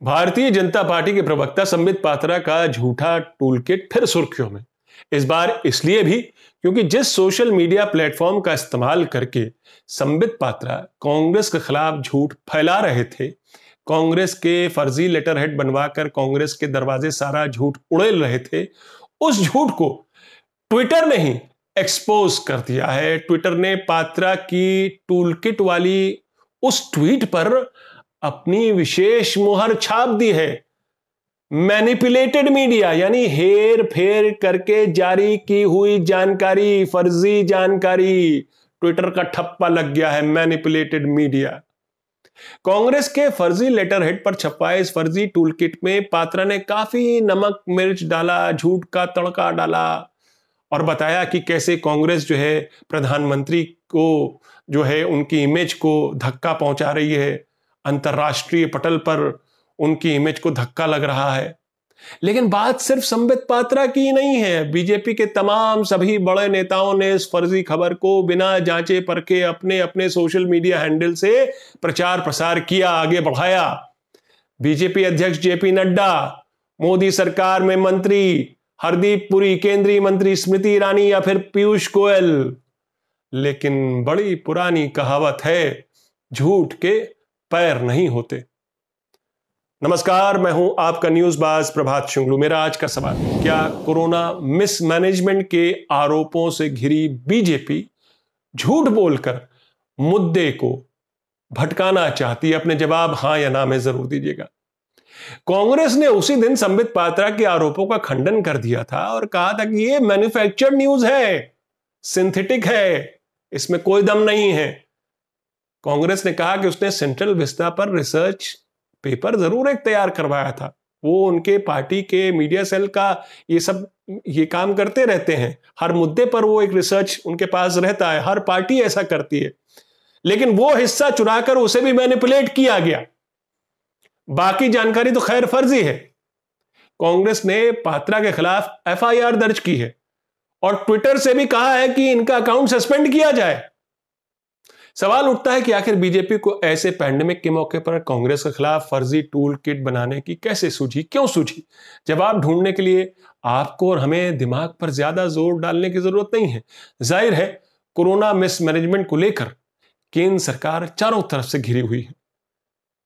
Bharatiya Janata party के प्रवक्ता संबित पात्रा का झूठा टूलकिट फिर सुर्खियों में। इस बार इसलिए भी क्योंकि जिस सोशल मीडिया प्लेटफॉर्म का इस्तेमाल करके संबित पात्रा कांग्रेस के खिलाफ झूठ फैला रहे थे, कांग्रेस के फर्जी लेटर हेड बनवाकर कांग्रेस के दरवाजे सारा झूठ उड़ेल रहे थे, उस झूठ को ट्विटर ने ही एक्सपोज कर दिया है। ट्विटर ने पात्रा की टूलकिट वाली उस ट्वीट पर अपनी विशेष मुहर छाप दी है। मैनिपुलेटेड मीडिया यानी हेर फेर करके जारी की हुई जानकारी, फर्जी जानकारी, ट्विटर का ठप्पा लग गया है मैनिपुलेटेड मीडिया। कांग्रेस के फर्जी लेटर हेड पर छपाए इस फर्जी टूलकिट में पात्रा ने काफी नमक मिर्च डाला, झूठ का तड़का डाला और बताया कि कैसे कांग्रेस जो है प्रधानमंत्री को जो है उनकी इमेज को धक्का पहुंचा रही है, अंतरराष्ट्रीय पटल पर उनकी इमेज को धक्का लग रहा है। लेकिन बात सिर्फ संबित पात्रा की नहीं है। बीजेपी के तमाम सभी बड़े नेताओं ने इस फर्जी खबर को बिना जांचे परखे अपने अपने सोशल मीडिया हैंडल से प्रचार प्रसार किया, आगे बढ़ाया। बीजेपी अध्यक्ष जेपी नड्डा, मोदी सरकार में मंत्री हरदीप पुरी, केंद्रीय मंत्री स्मृति ईरानी या फिर पीयूष गोयल। लेकिन बड़ी पुरानी कहावत है, झूठ के पैर नहीं होते। नमस्कार, मैं हूं आपका न्यूज बाज प्रभात शुंगलू। मेरा आज का सवाल, क्या कोरोना मिसमैनेजमेंट के आरोपों से घिरी बीजेपी झूठ बोलकर मुद्दे को भटकाना चाहती है? अपने जवाब हां या ना में जरूर दीजिएगा। कांग्रेस ने उसी दिन संबित पात्रा के आरोपों का खंडन कर दिया था और कहा था कि यह मैन्युफैक्चर्ड न्यूज है, सिंथेटिक है, इसमें कोई दम नहीं है। कांग्रेस ने कहा कि उसने सेंट्रल विस्ता पर रिसर्च पेपर जरूर एक तैयार करवाया था। वो उनके पार्टी के मीडिया सेल का ये काम करते रहते हैं। हर मुद्दे पर वो एक रिसर्च उनके पास रहता है, हर पार्टी ऐसा करती है। लेकिन वो हिस्सा चुराकर उसे भी मैनिपुलेट किया गया। बाकी जानकारी तो खैर फर्जी है। कांग्रेस ने पात्रा के खिलाफ एफआईआर दर्ज की है और ट्विटर से भी कहा है कि इनका अकाउंट सस्पेंड किया जाए। सवाल उठता है कि आखिर बीजेपी को ऐसे पैंडेमिक के मौके पर कांग्रेस के खिलाफ फर्जी टूल किट बनाने की कैसे सूझी, क्यों सूझी? जवाब ढूंढने के लिए आपको और हमें दिमाग पर ज्यादा जोर डालने की जरूरत नहीं है। जाहिर है, कोरोना मिसमैनेजमेंट को लेकर केंद्र सरकार चारों तरफ से घिरी हुई है।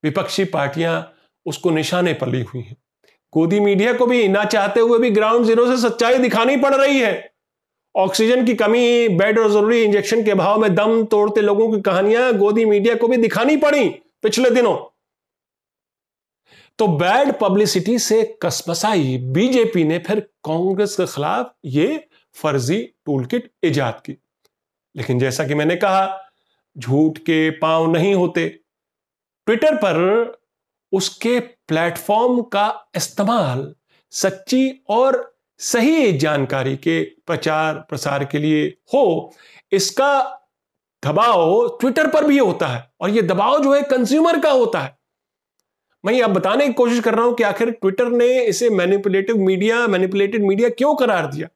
विपक्षी पार्टियां उसको निशाने पर ली हुई हैं। गोदी मीडिया को भी ना चाहते हुए भी ग्राउंड जीरो से सच्चाई दिखानी पड़ रही है। ऑक्सीजन की कमी, बेड और जरूरी इंजेक्शन के अभाव में दम तोड़ते लोगों की कहानियां गोदी मीडिया को भी दिखानी पड़ी पिछले दिनों। तो बैड पब्लिसिटी से कसमसाई बीजेपी ने फिर कांग्रेस के खिलाफ ये फर्जी टूलकिट इजाद की। लेकिन जैसा कि मैंने कहा, झूठ के पांव नहीं होते। ट्विटर पर उसके प्लेटफॉर्म का इस्तेमाल सच्ची और सही जानकारी के प्रचार प्रसार के लिए हो, इसका दबाव ट्विटर पर भी होता है और यह दबाव जो है कंज्यूमर का होता है। मैं अब बताने की कोशिश कर रहा हूं कि आखिर ट्विटर ने इसे मैनिपुलेटेड मीडिया क्यों करार दिया।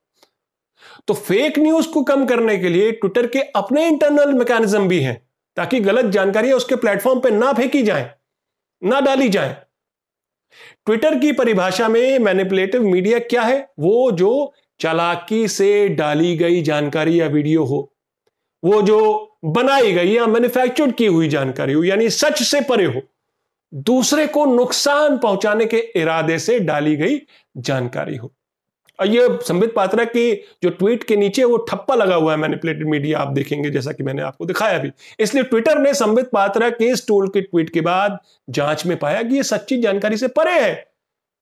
तो फेक न्यूज को कम करने के लिए ट्विटर के अपने इंटरनल मैकेनिज्म भी हैं ताकि गलत जानकारियां उसके प्लेटफॉर्म पर ना फेंकी जाए, ना डाली जाए। ट्विटर की परिभाषा में मैनिपुलेटिव मीडिया क्या है? वो जो चालाकी से डाली गई जानकारी या वीडियो हो, वो जो बनाई गई या मैन्युफैक्चर्ड की हुई जानकारी हो, यानी सच से परे हो, दूसरे को नुकसान पहुंचाने के इरादे से डाली गई जानकारी हो। और ये संबित पात्रा की जो ट्वीट के नीचे वो ठप्पा लगा हुआ है मैनिपुलेटेड मीडिया, आप देखेंगे जैसा कि मैंने आपको दिखाया भी। इसलिए ट्विटर ने संबित पात्रा के इस टूल की ट्वीट के बाद जांच में पाया कि ये सच्ची जानकारी से परे है।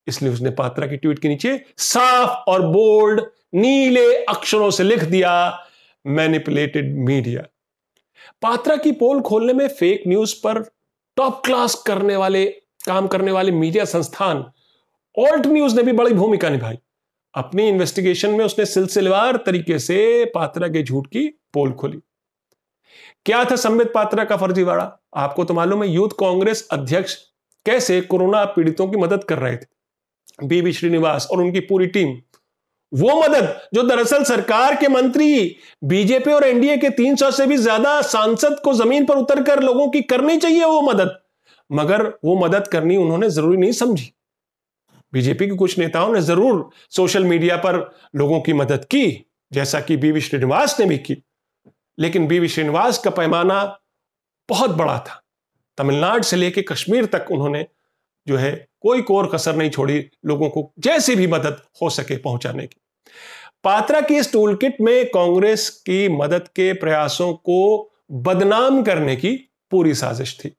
इसलिए उसने पात्रा की ट्वीट के नीचे साफ और बोल्ड नीले अक्षरों से लिख दिया, मैनिपुलेटेड मीडिया। पात्रा की पोल खोलने में फेक न्यूज पर टॉप क्लास काम करने वाले मीडिया संस्थान ऑल्ट न्यूज ने भी बड़ी भूमिका निभाई। अपनी इन्वेस्टिगेशन में उसने सिलसिलेवार तरीके से पात्रा के झूठ की पोल खोली। क्या था संबित पात्रा का फर्जीवाड़ा? आपको तो मालूम है, यूथ कांग्रेस अध्यक्ष कैसे कोरोना पीड़ितों की मदद कर रहे थे। बीवी श्रीनिवास और उनकी पूरी टीम, वो मदद जो दरअसल सरकार के मंत्री, बीजेपी और एनडीए के 300 से भी ज्यादा सांसद को जमीन पर उतरकर लोगों की करनी चाहिए, वो मदद मगर वो मदद करनी उन्होंने जरूरी नहीं समझी। बीजेपी के कुछ नेताओं ने जरूर सोशल मीडिया पर लोगों की मदद की, जैसा कि बीवी श्रीनिवास ने भी की, लेकिन बीवी श्रीनिवास का पैमाना बहुत बड़ा था। तमिलनाडु से लेकर कश्मीर तक उन्होंने जो है कोई कोर कसर नहीं छोड़ी लोगों को जैसी भी मदद हो सके पहुंचाने की। पात्रा की इस टूलकिट में कांग्रेस की मदद के प्रयासों को बदनाम करने की पूरी साजिश थी।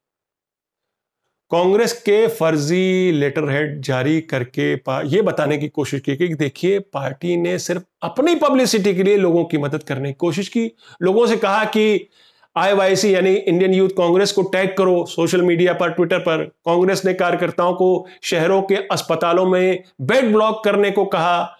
कांग्रेस के फर्जी लेटर हेड जारी करके यह बताने की कोशिश की कि देखिए पार्टी ने सिर्फ अपनी पब्लिसिटी के लिए लोगों की मदद करने की कोशिश की। लोगों से कहा कि IYC यानी इंडियन यूथ कांग्रेस को टैग करो सोशल मीडिया पर, ट्विटर पर। कांग्रेस ने कार्यकर्ताओं को शहरों के अस्पतालों में बेड ब्लॉक करने को कहा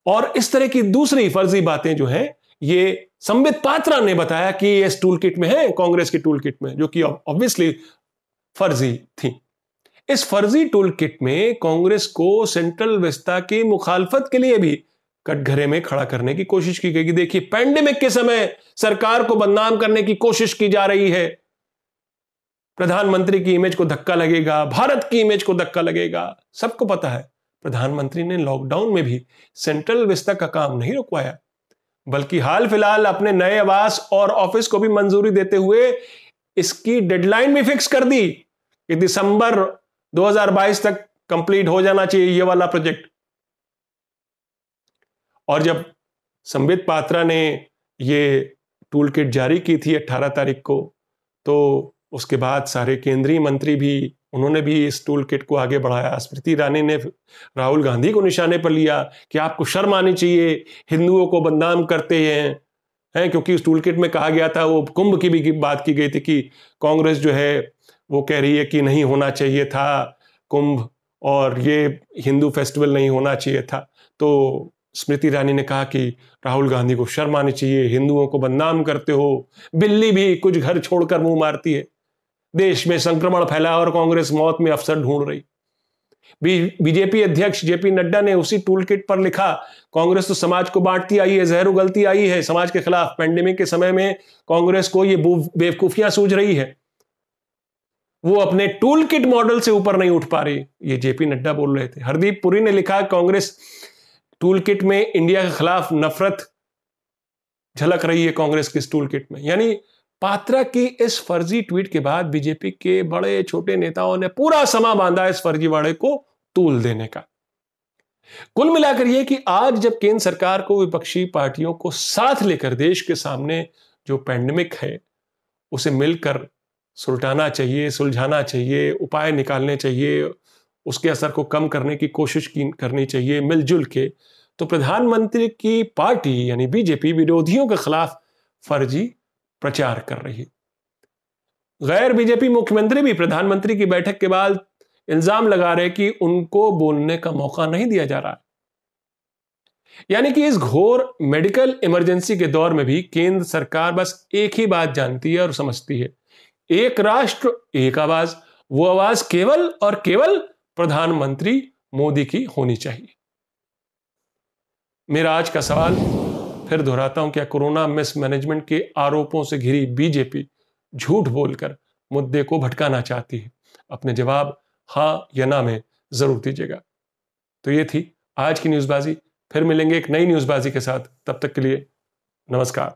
और इस तरह की दूसरी फर्जी बातें जो है ये संबित पात्रा ने बताया कि ये इस टूल किट में है, कांग्रेस की टूल किट में, जो कि ऑब्वियसली फर्जी थी। इस फर्जी टूल किट में कांग्रेस को सेंट्रल विस्ता की मुखालफत के लिए भी कटघरे में खड़ा करने की कोशिश की गई कि देखिए पैंडेमिक के समय सरकार को बदनाम करने की कोशिश की जा रही है, प्रधानमंत्री की इमेज को धक्का लगेगा, भारत की इमेज को धक्का लगेगा। सबको पता है प्रधानमंत्री ने लॉकडाउन में भी सेंट्रल विस्ता का काम नहीं रुकवाया, बल्कि हाल फिलहाल अपने नए आवास और ऑफिस को भी मंजूरी देते हुए इसकी डेडलाइन भी फिक्स कर दी कि दिसंबर 2022 तक कंप्लीट हो जाना चाहिए ये वाला प्रोजेक्ट। और जब संबित पात्रा ने ये टूल किट जारी की थी 18 तारीख को, तो उसके बाद सारे केंद्रीय मंत्री भी उन्होंने भी इस टूल किट को आगे बढ़ाया। स्मृति ईरानी ने राहुल गांधी को निशाने पर लिया कि आपको शर्म आनी चाहिए, हिंदुओं को बदनाम करते हैं, क्योंकि उस टूल किट में कहा गया था, वो कुंभ की भी बात की गई थी कि कांग्रेस जो है वो कह रही है कि नहीं होना चाहिए था कुंभ और ये हिंदू फेस्टिवल नहीं होना चाहिए था। तो स्मृति ईरानी ने कहा कि राहुल गांधी को शर्म आनी चाहिए, हिंदुओं को बदनाम करते हो, बिल्ली भी कुछ घर छोड़कर मुंह मारती है, देश में संक्रमण फैला और कांग्रेस मौत में अवसर ढूंढ रही। बीजेपी अध्यक्ष जेपी नड्डा ने उसी टूल किट पर लिखा, कांग्रेस तो समाज को बांटती आई है, जहर उगलती आई है समाज के खिलाफ। पैंडेमिक के समय में कांग्रेस को ये बेवकूफियां सूझ रही है, वो अपने टूल किट मॉडल से ऊपर नहीं उठ पा रही। ये जेपी नड्डा बोल रहे थे। हरदीप पुरी ने लिखा, कांग्रेस टूल किट में इंडिया के खिलाफ नफरत झलक रही है कांग्रेस के इस टूल किट में। यानी पात्रा की इस फर्जी ट्वीट के बाद बीजेपी के बड़े छोटे नेताओं ने पूरा समा बांधा इस फर्जीवाड़े को तूल देने का। कुल मिलाकर यह कि आज जब केंद्र सरकार को विपक्षी पार्टियों को साथ लेकर देश के सामने जो पैंडेमिक है उसे मिलकर सुलझाना चाहिए, सुलझाना चाहिए, उपाय निकालने चाहिए, उसके असर को कम करने की कोशिश करनी चाहिए मिलजुल के, तो प्रधानमंत्री की पार्टी यानी बीजेपी विरोधियों के खिलाफ फर्जी प्रचार कर रही है। गैर बीजेपी मुख्यमंत्री भी प्रधानमंत्री की बैठक के बाद इल्जाम लगा रहे कि उनको बोलने का मौका नहीं दिया जा रहा। यानी कि इस घोर मेडिकल इमरजेंसी के दौर में भी केंद्र सरकार बस एक ही बात जानती है और समझती है, एक राष्ट्र एक आवाज। वो आवाज केवल और केवल प्रधानमंत्री मोदी की होनी चाहिए। मेरा आज का सवाल फिर दोहराता हूं, क्या कोरोना मिसमैनेजमेंट के आरोपों से घिरी बीजेपी झूठ बोलकर मुद्दे को भटकाना चाहती है? अपने जवाब हां या ना में जरूर दीजिएगा। तो ये थी आज की न्यूज़बाजी। फिर मिलेंगे एक नई न्यूज़बाजी के साथ। तब तक के लिए नमस्कार।